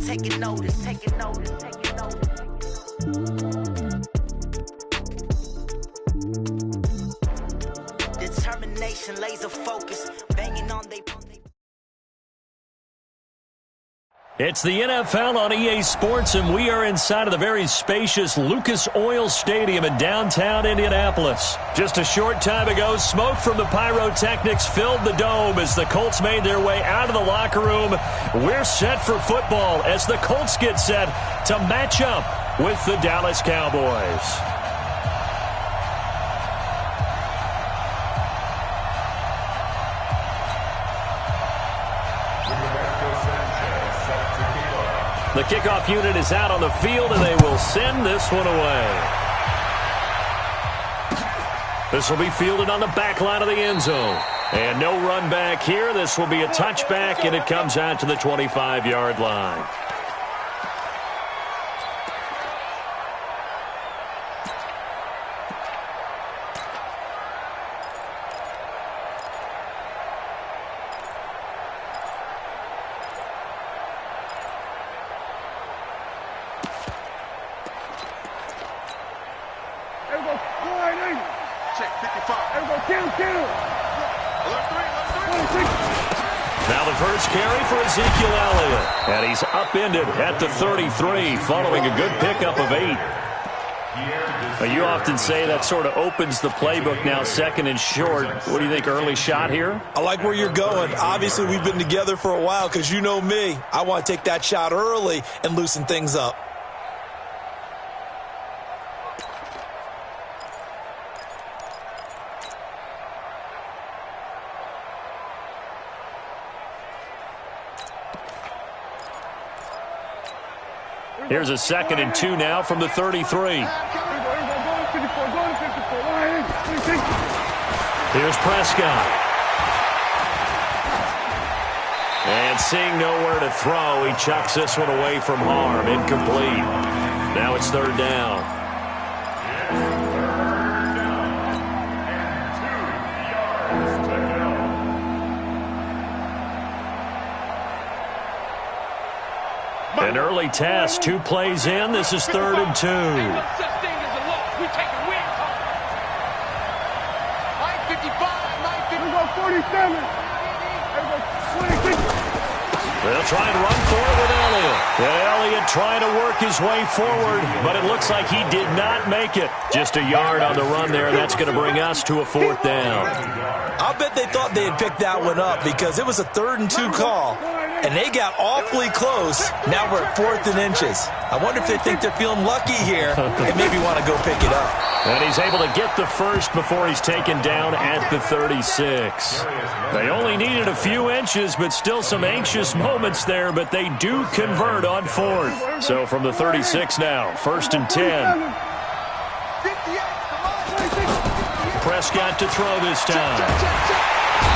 taking notice, taking notice, taking notice. Determination, laser focus, banging on they. It's the NFL on EA Sports, and we are inside of the very spacious Lucas Oil Stadium in downtown Indianapolis. Just a short time ago, smoke from the pyrotechnics filled the dome as the Colts made their way out of the locker room. We're set for football as the Colts get set to match up with the Dallas Cowboys. The kickoff unit is out on the field, and they will send this one away. This will be fielded on the back line of the end zone. And no run back here. This will be a touchback, and it comes out to the 25-yard line. Now the first carry for Ezekiel Elliott. And he's upended at the 33 following a good pickup of 8. You often say that sort of opens the playbook now, second and short. What do you think, early shot here? I like where you're going. Obviously, we've been together for a while because you know me. I want to take that shot early and loosen things up. Here's a 2nd and 2 now from the 33. Here's Prescott. And seeing nowhere to throw, he chucks this one away from harm. Incomplete. Now it's 3rd down. An early test, 2 plays in. This is 3rd and 2. They'll try and run for it with Elliott. And Elliott trying to work his way forward, but it looks like he did not make it. Just a yard on the run there, and that's going to bring us to a 4th down. I'll bet they thought they had picked that one up because it was a 3rd and 2 call. And they got awfully close. Now we're at 4th and inches. I wonder if they think they're feeling lucky here and maybe want to go pick it up. And he's able to get the first before he's taken down at the 36. They only needed a few inches, but still some anxious moments there, but they do convert on 4th. So from the 36 now, 1st and 10. Prescott to throw this time.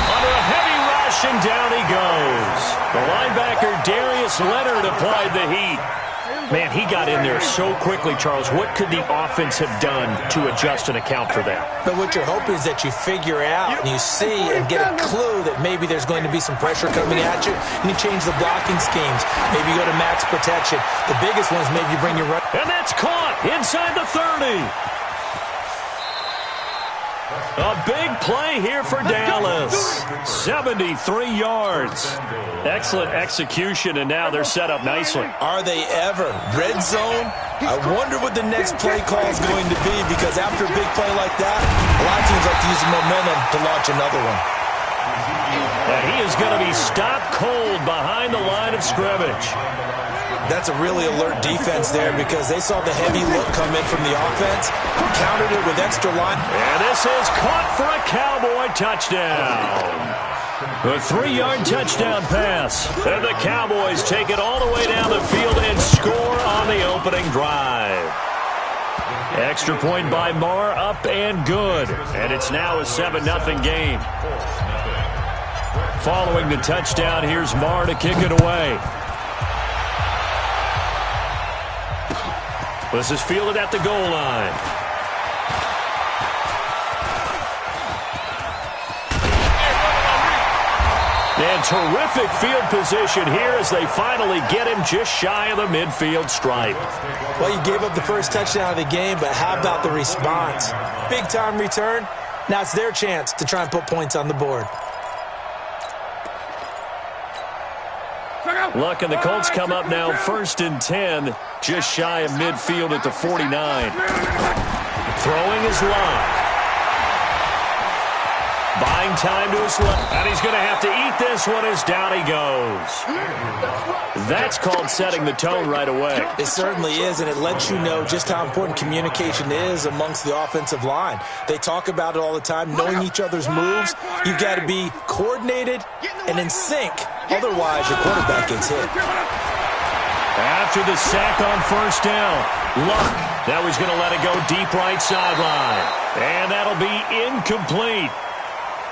Under a heavy rush, and down he goes. The linebacker, Darius Leonard, applied the heat. Man, he got in there so quickly, Charles. What could the offense have done to adjust and account for that? But what you're hoping is that you figure out and you see and get a clue that maybe there's going to be some pressure coming at you, and you change the blocking schemes. Maybe you go to max protection. The biggest one is maybe you bring your run. And that's caught inside the 30. A big play here for Dallas. 73 yards. Excellent execution, and now they're set up nicely. Are they ever? Red zone? I wonder what the next play call is going to be, because after a big play like that, a lot of teams like to use the momentum to launch another one. And he is going to be stopped cold behind the line of scrimmage. That's a really alert defense there because they saw the heavy look come in from the offense, countered it with extra line. And this is caught for a Cowboy touchdown. A 3-yard touchdown pass. And the Cowboys take it all the way down the field and score on the opening drive. Extra point by Marr, up and good. And it's now a 7-0 game. Following the touchdown, here's Marr to kick it away. This is fielded at the goal line. And terrific field position here as they finally get him just shy of the midfield stripe. Well, you gave up the first touchdown of the game, but how about the response? Big-time return. Now it's their chance to try and put points on the board. Luck and the Colts come up now 1st and 10, just shy of midfield at the 49. Throwing is Luck. Buying time to his left, and he's going to have to eat this one as down he goes. That's called setting the tone right away. It certainly is, and it lets you know just how important communication is amongst the offensive line. They talk about it all the time, knowing each other's moves. You've got to be coordinated and in sync. Otherwise, your quarterback gets hit. After the sack on 1st down, Luck. Now he's going to let it go deep right sideline. And that'll be incomplete.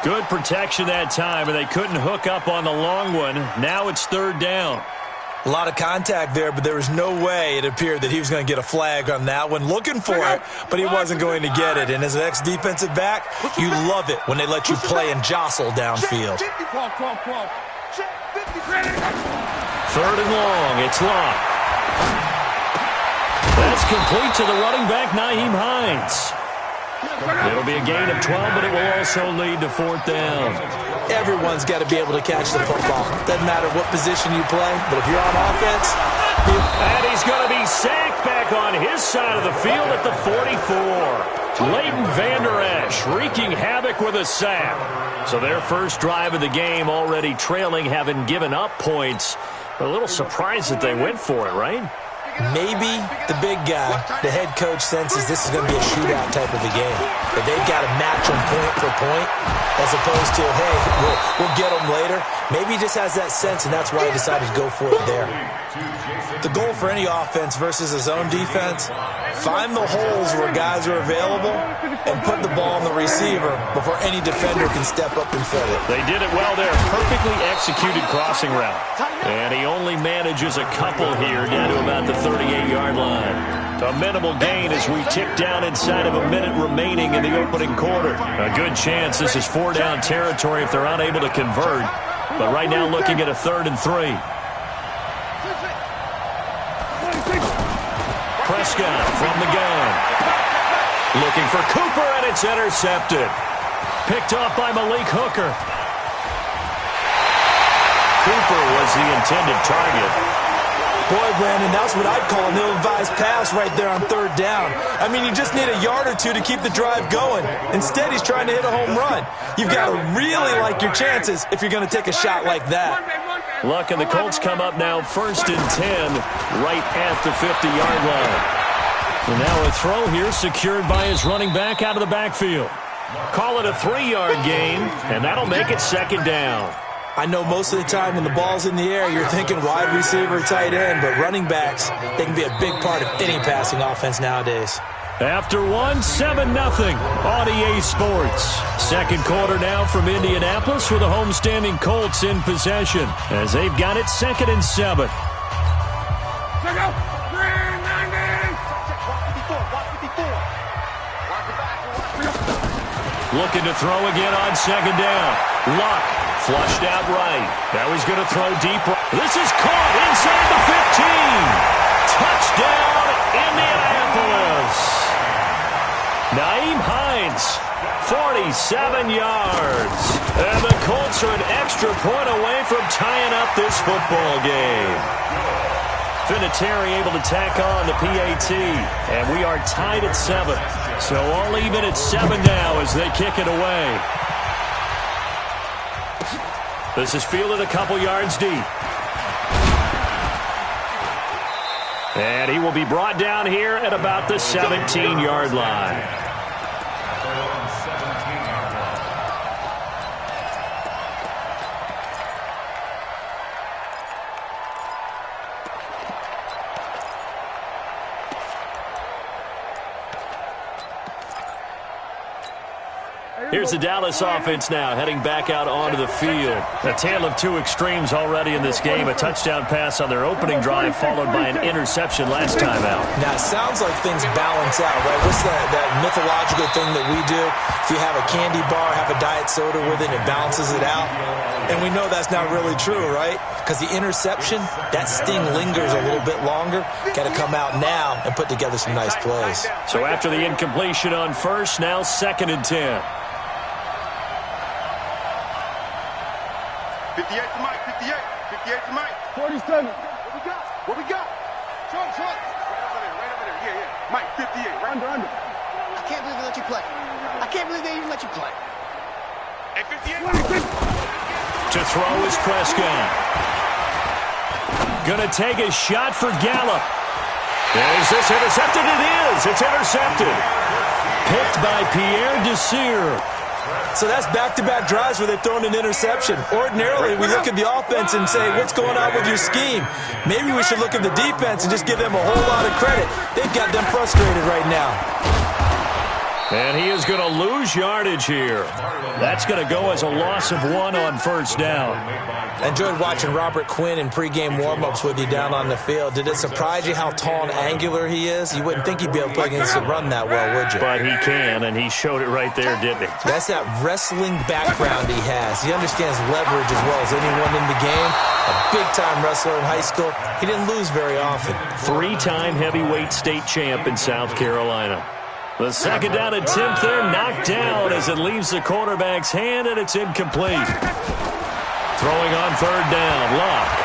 Good protection that time, and they couldn't hook up on the long one. Now it's 3rd down. A lot of contact there, but there was no way it appeared that he was going to get a flag on that one. Looking for it, but he wasn't going to get it. And as an ex-defensive back, you love it when they let you play and jostle downfield. 3rd and long, it's Luck. That's complete to the running back, Nyheim Hines. It'll be a gain of 12, but it will also lead to 4th down. Everyone's got to be able to catch the football. Doesn't matter what position you play, but if you're on offense... And he's going to be sacked back on his side of the field at the 44. Leighton Vander Esch wreaking havoc with a sack. So their first drive of the game already trailing, having given up points. A little surprised that they went for it, right? Maybe the big guy, the head coach, senses this is going to be a shootout type of a game. But they've got to match them point for point as opposed to, hey, we'll get them later. Maybe he just has that sense, and that's why he decided to go for it there. The goal for any offense versus his own defense, find the holes where guys are available and put the ball on the receiver before any defender can step up and fill it. They did it well there. Perfectly executed crossing route. And he only manages a couple here down to about the 38-yard line. A minimal gain as we tick down inside of a minute remaining in the opening quarter. A good chance this is 4-down territory if they're unable to convert. But right now looking at a 3rd and 3. Prescott from the gun. Looking for Cooper, and it's intercepted. Picked off by Malik Hooker. Cooper was the intended target. Boy, Brandon, that's what I'd call an ill-advised pass right there on 3rd down. I mean, you just need a yard or two to keep the drive going. Instead, he's trying to hit a home run. You've got to really like your chances if you're going to take a shot like that. Luck and the Colts come up now 1st and 10 right at the 50-yard line. And now a throw here secured by his running back out of the backfield. Call it a 3-yard gain, and that'll make it 2nd down. I know most of the time when the ball's in the air, you're thinking wide receiver, tight end, but running backs, they can be a big part of any passing offense nowadays. After one, 7-0 on EA Sports. Second quarter now from Indianapolis with the homestanding Colts in possession as they've got it 2nd and 7. Looking to throw again on 2nd down. Luck flushed out right. Now he's going to throw deep. This is caught inside the 15. Touchdown, Indianapolis. Nyheim Hines, 47 yards. And the Colts are an extra point away from tying up this football game. Vinatieri able to tack on the PAT. And we are tied at 7. So all even at 7 now as they kick it away. This is fielded a couple yards deep. And he will be brought down here at about the 17-yard line. Here's the Dallas offense now, heading back out onto the field. A tale of two extremes already in this game. A touchdown pass on their opening drive, followed by an interception last time out. Now, it sounds like things balance out, right? What's that mythological thing that we do? If you have a candy bar, have a diet soda with it, it balances it out. And we know that's not really true, right? Because the interception, that sting lingers a little bit longer. Got to come out now and put together some nice plays. So after the incompletion on first, now 2nd and 10. 58 to Mike, 58. 58 to Mike. 47. What we got? Short. Right over there. Yeah. Mike, 58. Right Under. I can't believe they let you play. I can't believe they even let you play. Hey, 58. To throw is Prescott. Gonna take a shot for Gallup. Is this intercepted? It is. It's intercepted. Picked by Pierre Desir. So that's back-to-back drives where they've thrown an interception. Ordinarily, we look at the offense and say, what's going on with your scheme? Maybe we should look at the defense and just give them a whole lot of credit. They've got them frustrated right now. And he is going to lose yardage here. That's going to go as a loss of 1 on first down. I enjoyed watching Robert Quinn in pregame warm-ups with you down on the field. Did it surprise you how tall and angular he is? You wouldn't think he'd be able to play against the run that well, would you? But he can, and he showed it right there, didn't he? That's that wrestling background he has. He understands leverage as well as anyone in the game. A big-time wrestler in high school. He didn't lose very often. 3-time heavyweight state champ in South Carolina. The 2nd down attempt there knocked down as it leaves the quarterback's hand, and it's incomplete. Throwing on 3rd down, Locke.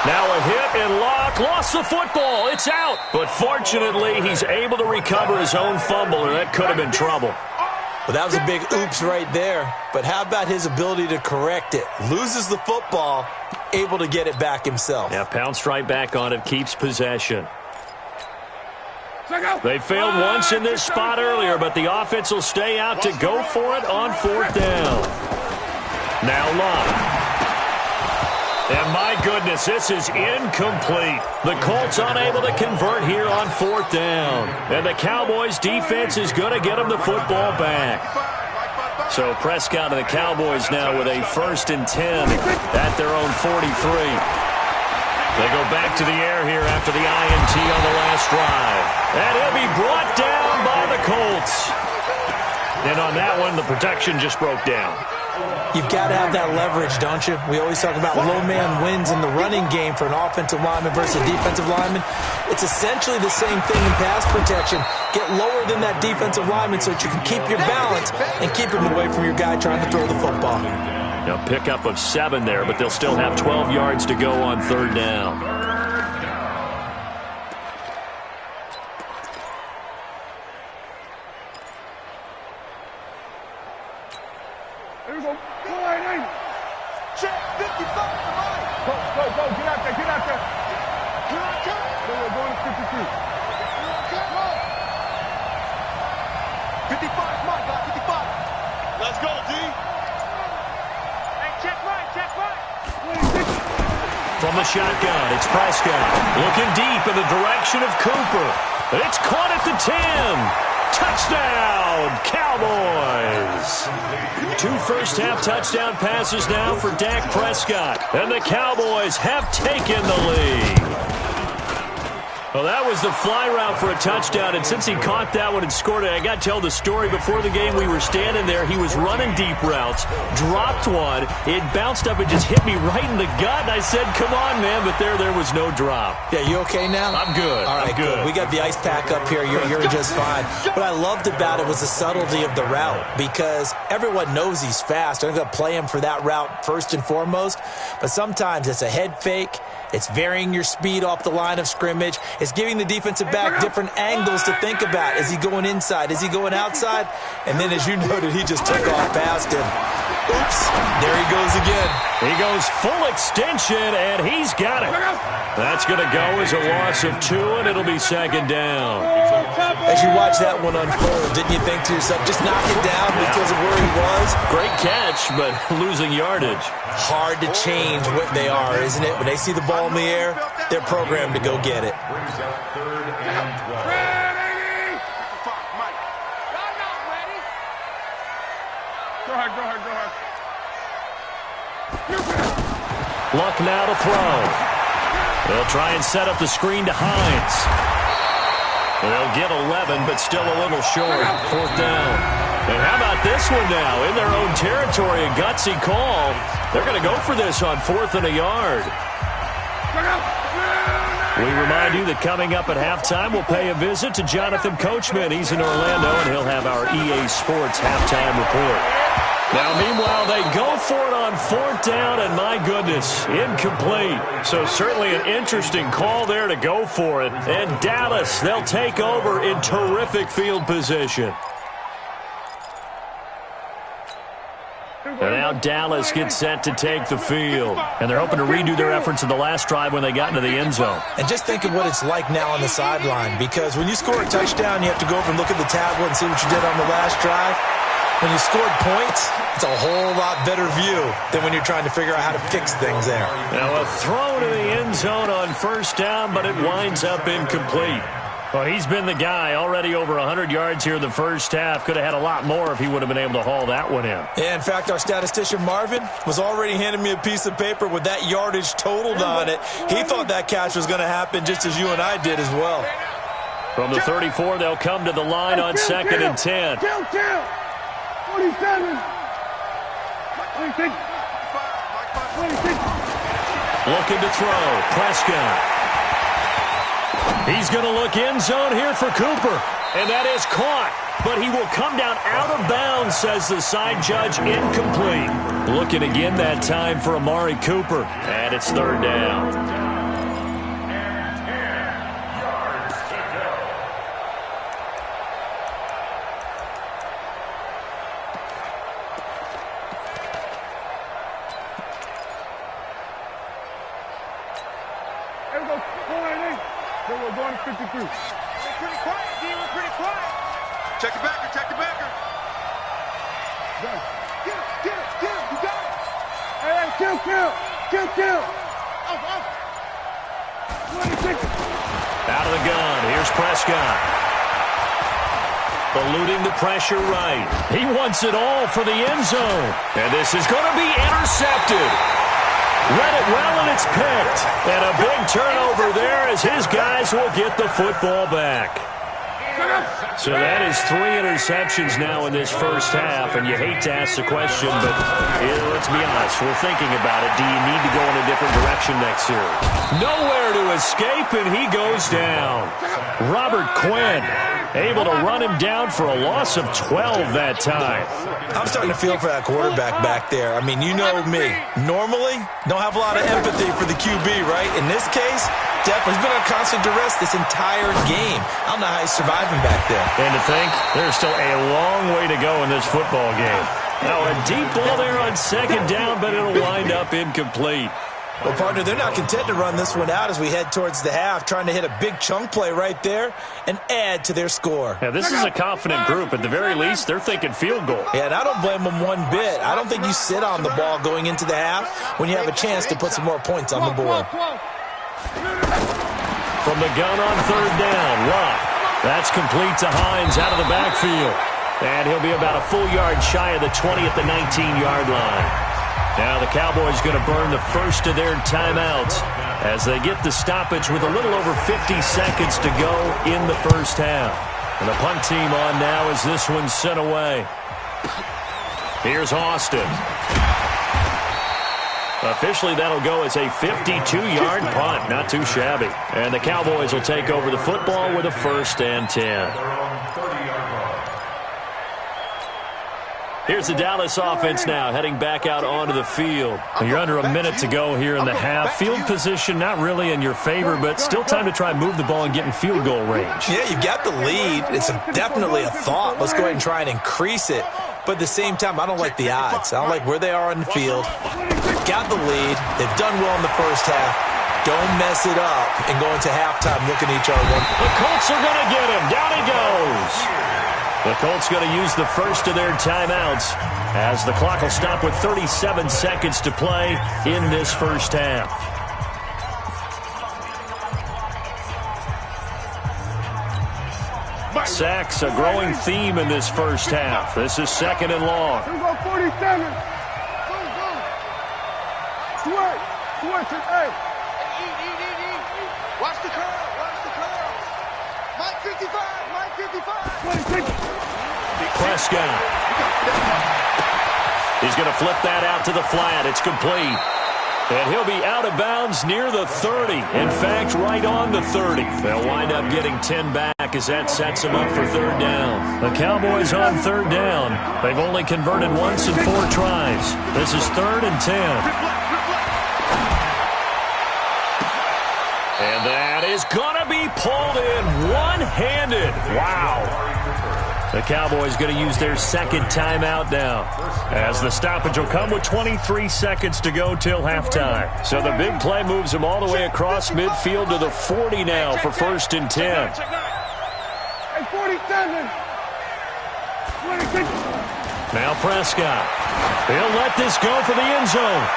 Now a hit, and Locke lost the football. It's out. But fortunately, he's able to recover his own fumble, or that could have been trouble. Well, that was a big oops right there. But how about his ability to correct it? Loses the football, able to get it back himself. Yeah, pounced right back on it, keeps possession. They failed once in this spot earlier, but the offense will stay out to go for it on 4th down. Now Locke. And my goodness, this is incomplete. The Colts unable to convert here on 4th down. And the Cowboys defense is going to get them the football back. So Prescott and the Cowboys now with a 1st and 10 at their own 43. They go back to the air here after the INT on the last drive. And he'll be brought down by the Colts. And on that one, the protection just broke down. You've got to have that leverage, don't you? We always talk about low man wins in the running game for an offensive lineman versus a defensive lineman. It's essentially the same thing in pass protection. Get lower than that defensive lineman so that you can keep your balance and keep him away from your guy trying to throw the football. Now pickup of 7 there, but they'll still have 12 yards to go on 3rd down. There we go. Go ahead, Check 55 to Mike. Go. Get out there. We're going to 53. 55, Mike, 55. Let's go, D. From the shotgun, it's Prescott. Looking deep in the direction of Cooper. It's caught at the 10. Touchdown, Cowboys. 2 first-half touchdown passes now for Dak Prescott. And the Cowboys have taken the lead. Well, that was the fly route for a touchdown, and since he caught that one and scored it, I got to tell the story. Before the game, we were standing there. He was running deep routes, dropped one. It bounced up and just hit me right in the gut, and I said, come on, man, but there was no drop. Yeah, you okay now? I'm good. All right, I'm good. We got the ice pack up here. You're just fine. What I loved about it was the subtlety of the route because everyone knows he's fast. They're going to play him for that route first and foremost, but sometimes it's a head fake. It's varying your speed off the line of scrimmage. It's giving the defensive back different angles to think about. Is he going inside? Is he going outside? And then, as you noted, he just took off past him. Oops, there he goes again. He goes full extension, and he's got it. That's going to go as a loss of 2, and it'll be 2nd down. As you watch that one unfold, didn't you think to yourself, just knock it down because of where he was? Great catch, but losing yardage. Hard to change what they are, isn't it? When they see the ball in the air, they're programmed to go get it. Go ahead. Luck now to throw. They'll try and set up the screen to Hines. They'll get 11, but still a little short. 4th down. And how about this one now? In their own territory, a gutsy call. They're going to go for this on 4th and a yard. We remind you that coming up at halftime, we'll pay a visit to Jonathan Coachman. He's in Orlando, and he'll have our EA Sports halftime report. Now, meanwhile, they go for it on 4th down, and my goodness, incomplete. So certainly an interesting call there to go for it. And Dallas, they'll take over in terrific field position. And now Dallas gets set to take the field. And they're hoping to redo their efforts in the last drive when they got into the end zone. And just think of what it's like now on the sideline, because when you score a touchdown, you have to go over and look at the tablet and see what you did on the last drive. When you scored points, it's a whole lot better view than when you're trying to figure out how to fix things there. Now a throw to the end zone on 1st down, but it winds up incomplete. Well, he's been the guy already over 100 yards here in the first half. Could have had a lot more if he would have been able to haul that one in. Yeah, in fact, our statistician Marvin was already handing me a piece of paper with that yardage totaled on it. He thought that catch was going to happen just as you and I did as well. From the 34, they'll come to the line on 2nd and 10. 47. 26. 26. Looking to throw. Prescott. He's going to look end zone here for Cooper. And that is caught. But he will come down out of bounds, says the side judge. Incomplete. Looking again that time for Amari Cooper. And it's 3rd down. We're going to 53. We're pretty quiet, D. We're pretty quiet. Check it backer, check it backer. Done. Get him, you got it. Hey, kill. Off. 26. Out of the gun. Here's Prescott. Eluding the pressure right. He wants it all for the end zone. And this is going to be intercepted. Read it well, and it's picked. And a big turnover there as his guys will get the football back. So that is 3 interceptions now in this first half, and you hate to ask the question, but let's be honest, we're thinking about it. Do you need to go in a different direction next year? Nowhere to escape, and he goes down. Robert Quinn able to run him down for a loss of 12 that time. I'm starting to feel for that quarterback back there. I mean, you know me. Normally, don't have a lot of empathy for the QB, right? In this case, definitely. He's been on constant duress this entire game. I don't know how he's surviving back there. And to think, there's still a long way to go in this football game. Now, a deep ball there on 2nd down, but it'll wind up incomplete. Well, partner, they're not content to run this one out as we head towards the half, trying to hit a big chunk play right there and add to their score. Yeah, this is a confident group. At the very least, they're thinking field goal. Yeah, and I don't blame them one bit. I don't think you sit on the ball going into the half when you have a chance to put some more points on the board. From the gun on 3rd down, Luck. That's complete to Hines out of the backfield. And he'll be about a full yard shy of the 20 at the 19-yard line. Now the Cowboys going to burn the first of their timeouts as they get the stoppage with a little over 50 seconds to go in the first half. And the punt team on now as this one's sent away. Here's Austin. Officially, that'll go as a 52-yard punt. Not too shabby. And the Cowboys will take over the football with a 1st and 10. Here's the Dallas offense now, heading back out onto the field. You're under a minute to go here in the half. Field position not really in your favor, but still time to try and move the ball and get in field goal range. Yeah, you've got the lead. It's definitely a thought. Let's go ahead and try and increase it. But at the same time, I don't like the odds. I don't like where they are on the field. They've got the lead. They've done well in the first half. Don't mess it up and go into halftime looking at each other. The Colts are going to get him. Down he goes. The Colts going to use the first of their timeouts as the clock will stop with 37 seconds to play in this first half. Sacks, a growing theme in this first half. This is 2nd and long. Here we go, 47. Go. Switch. Hey. Eat. Watch the curl. Mike, 55. Prescott. He's going to flip that out to the flat. It's complete. And he'll be out of bounds near the 30. In fact, right on the 30. They'll wind up getting 10 back as that sets them up for third down. The Cowboys on third down. They've only converted once in 4 tries. This is 3rd and 10. And that is going to be pulled in one-handed. Wow. The Cowboys going to use their second timeout now, as the stoppage will come with 23 seconds to go till halftime. So the big play moves them all the way across midfield to the 40 now for 1st and 10. Now Prescott. He'll let this go for the end zone.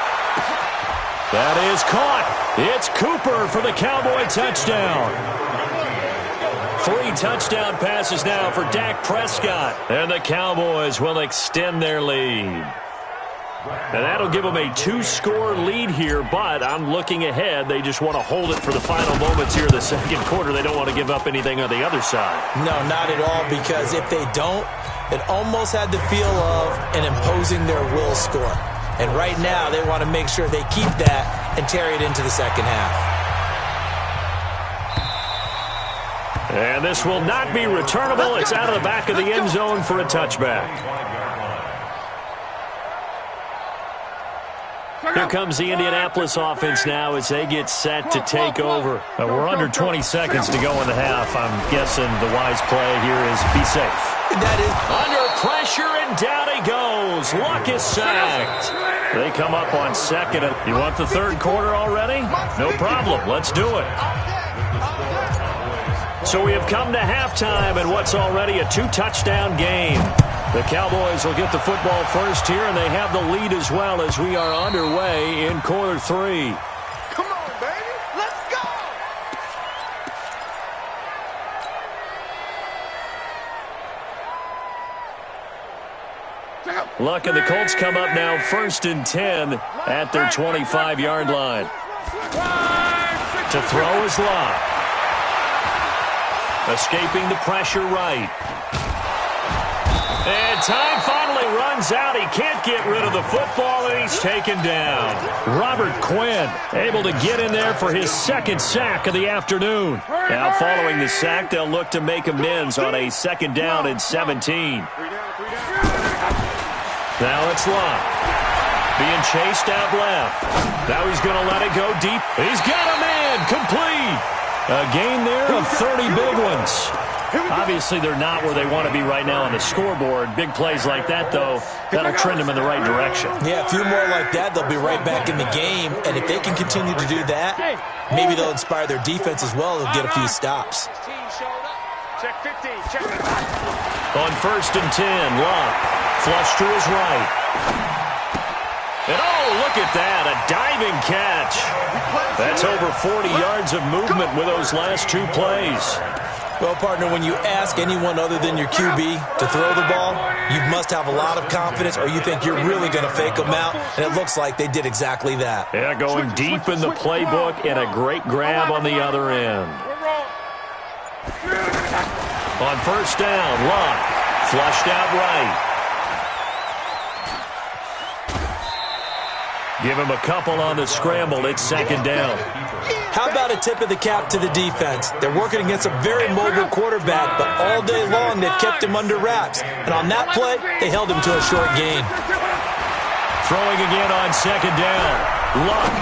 That is caught. It's Cooper for the Cowboy touchdown. 3 touchdown passes now for Dak Prescott. And the Cowboys will extend their lead. And that'll give them a 2-score lead here, but I'm looking ahead. They just want to hold it for the final moments here in the second quarter. They don't want to give up anything on the other side. No, not at all, because if they don't, it almost had the feel of an imposing their will score. And right now, they want to make sure they keep that and carry it into the second half. And this will not be returnable. It's out of the back of the end zone for a touchback. Here comes the Indianapolis offense now as they get set to take over. We're under 20 seconds to go in the half. I'm guessing the wise play here is be safe. That is under pressure, and down he goes. Luck is sacked. They come up on second. You want the third quarter already? No problem. Let's do it. So we have come to halftime in what's already a 2-touchdown game. The Cowboys will get the football first here, and they have the lead as well as we are underway in quarter 3. Come on, baby. Let's go. Luck and the Colts come up now 1st and 10 at their 25-yard line. To throw is Luck. Escaping the pressure right. And time finally runs out. He can't get rid of the football, and he's taken down. Robert Quinn able to get in there for his 2nd sack of the afternoon. Now following the sack, they'll look to make amends on a 2nd down and 17. Now it's Luck. Being chased out left. Now he's going to let it go deep. He's got a man. Complete. A gain there of 30 big ones. Obviously, they're not where they want to be right now on the scoreboard. Big plays like that, though, that'll trend them in the right direction. Yeah, a few more like that, they'll be right back in the game. And if they can continue to do that, maybe they'll inspire their defense as well. They'll get a few stops. On 1st and 10, Luck. Flush to his right. And oh, look at that, a diving catch. That's over 40 yards of movement with those last 2 plays. Well, partner, when you ask anyone other than your QB to throw the ball, you must have a lot of confidence, or you think you're really going to fake them out, and it looks like they did exactly that. Yeah, going deep in the playbook, and a great grab on the other end. On 1st down, Luck flushed out right. Give him a couple on the scramble. It's 2nd down. How about a tip of the cap to the defense? They're working against a very mobile quarterback, but all day long they've kept him under wraps. And on that play, they held him to a short gain. Throwing again on 2nd down. Luck.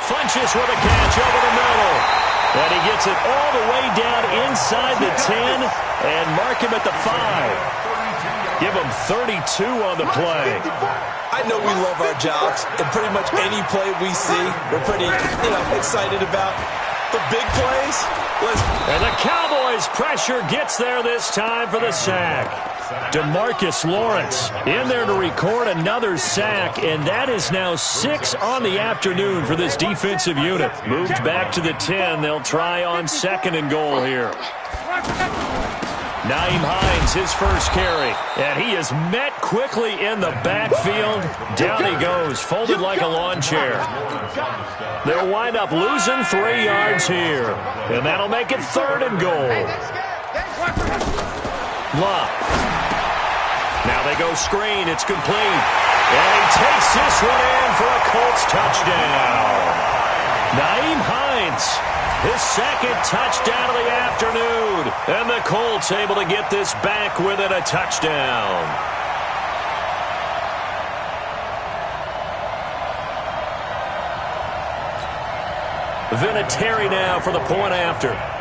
Funches with a catch over the middle. And he gets it all the way down inside the 10 and mark him at the 5. Give him 32 on the play. I know we love our jobs, and pretty much any play we see, we're pretty, excited about. The big plays. And the Cowboys' pressure gets there this time for the sack. DeMarcus Lawrence in there to record another sack, and that is now 6 on the afternoon for this defensive unit. Moved back to the 10. They'll try on 2nd and goal here. Nyheim Hines, his first carry, and he is met quickly in the backfield. Down he goes, folded like a lawn chair. They'll wind up losing 3 yards here, and that'll make it 3rd and goal. Love. Now they go screen. It's complete. And he takes this one in for a Colts touchdown. Nyheim Hines, his second touchdown of the afternoon. And the Colts able to get this back within a touchdown. Vinatieri now for the point after.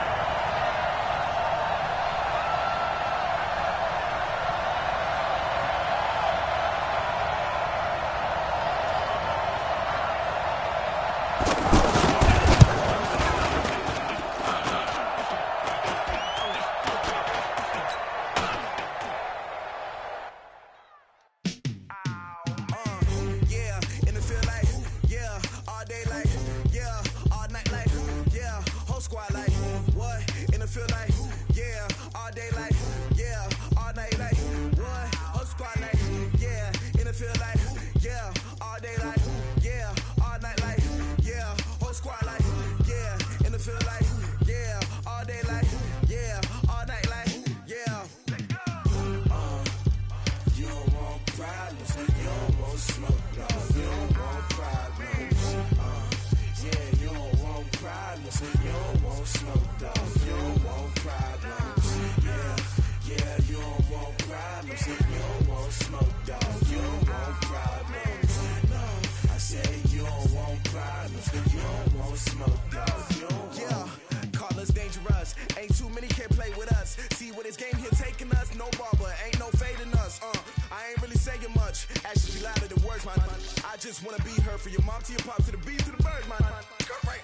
I just wanna be her for your mom to your pop to the B to the bird, man. Right.